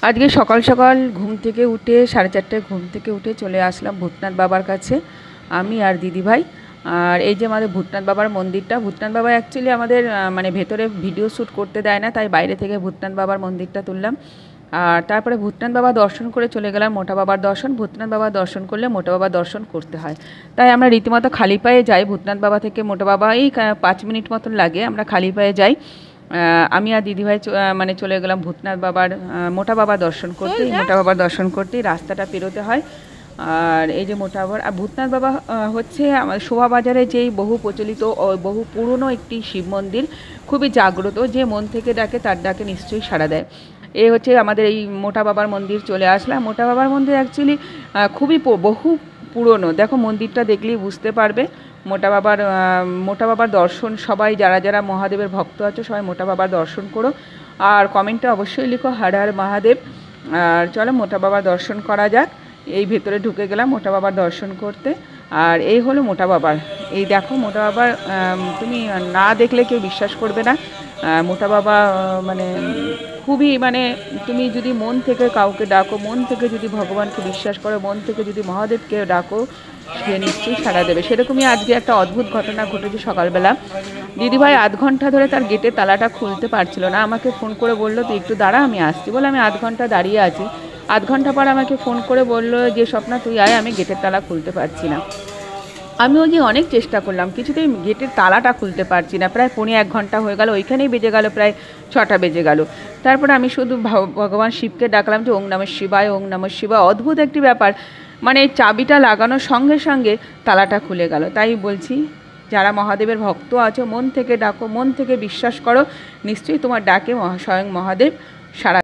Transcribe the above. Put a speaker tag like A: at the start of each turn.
A: আজকে সকাল সকাল ঘুম থেকে উঠে 4:30টায় ঘুম থেকে উঠে চলে আসলাম ভূতনাথ বাবার কাছে, আমি আর দিদিভাই। আর এই যে আমাদের ভূতনাথ বাবার মন্দিরটা, ভূতনাথ বাবা অ্যাকচুয়ালি আমাদের মানে ভেতরে ভিডিও শ্যুট করতে দেয় না, তাই বাইরে থেকে ভূতনাথ বাবার মন্দিরটা তুললাম। আর তারপরে ভূতনাথ বাবা দর্শন করে চলে গেলাম মোটা বাবার দর্শন। ভূতনাথ বাবা দর্শন করলে মোটা বাবার দর্শন করতে হয়, তাই আমরা রীতিমতো খালি পায়ে যাই। ভূতনাথ বাবা থেকে মোটা বাবা এই 5 মিনিট মতন লাগে, আমরা খালি পায়ে যাই। আমি আর দিদিভাই মানে চলে গেলাম ভূতনাথ বাবার মোটা বাবা দর্শন করতে। মোটা বাবার দর্শন করতেই রাস্তাটা পেরোতে হয়। আর এই যে মোটা বাবার আর ভূতনাথ বাবা হচ্ছে আমাদের শোভাবাজারে যেই বহু প্রচলিত বহু পুরনো একটি শিব মন্দির, খুবই জাগ্রত। যে মন থেকে ডাকে তার ডাকে নিশ্চয়ই সাড়া দেয়। এ হচ্ছে আমাদের এই মোটা বাবার মন্দির চলে আসলাম। মোটা বাবার মন্দির অ্যাকচুয়ালি খুবই বহু পুরনো, দেখো মন্দিরটা দেখলেই বুঝতে পারবে। মোটা বাবার দর্শন সবাই, যারা যারা মহাদেবের ভক্ত আছো সবাই মোটা বাবার দর্শন করো। আর কমেন্টে অবশ্যই লিখো হর হর মহাদেব। আর চলো মোটা বাবার দর্শন করা যাক। এই ভেতরে ঢুকে গেলাম মোটা বাবার দর্শন করতে। আর এই হলো মোটা বাবার, এই দেখো মোটা বাবার, তুমি না দেখলে কেউ বিশ্বাস করবে না। মোটা বাবা মানে খুবই মানে তুমি যদি মন থেকে কাউকে ডাকো, মন থেকে যদি ভগবানকে বিশ্বাস করো, মন থেকে যদি মহাদেবকে ডাকো, সে নিশ্চয়ই সাড়া দেবে। সেরকমই আজকে একটা অদ্ভুত ঘটনা ঘটেছে সকালবেলা। দিদিভাই আধ ঘন্টা ধরে তার গেটের তালাটা খুলতে পারছিল না, আমাকে ফোন করে বললো তুই একটু দাঁড়া আমি আসছি। বলে আমি আধ ঘন্টা দাঁড়িয়ে আছি। আধ ঘন্টা পর আমাকে ফোন করে বললো যে স্বপ্না তুই আয়, আমি গেটের তালা খুলতে পারছি না। আমিও যে অনেক চেষ্টা করলাম, কিছুতেই গেটের তালাটা খুলতে পারছি না। প্রায় 1.25 ঘন্টা হয়ে গেল, ওইখানেই বেজে গেল প্রায় 6টা বেজে গেল। তারপরে আমি শুধু ভগবান শিবকে ডাকলাম যে ওং নমঃ শিবায়, ওং নমঃ শিবায়। অদ্ভুত একটি ব্যাপার, মানে চাবিটা লাগানোর সঙ্গে সঙ্গে তালাটা খুলে গেল। তাই বলছি, যারা মহাদেবের ভক্ত আছো মন থেকে ডাকো, মন থেকে বিশ্বাস করো, নিশ্চয়ই তোমার ডাকে স্বয়ং মহাদেব সাড়া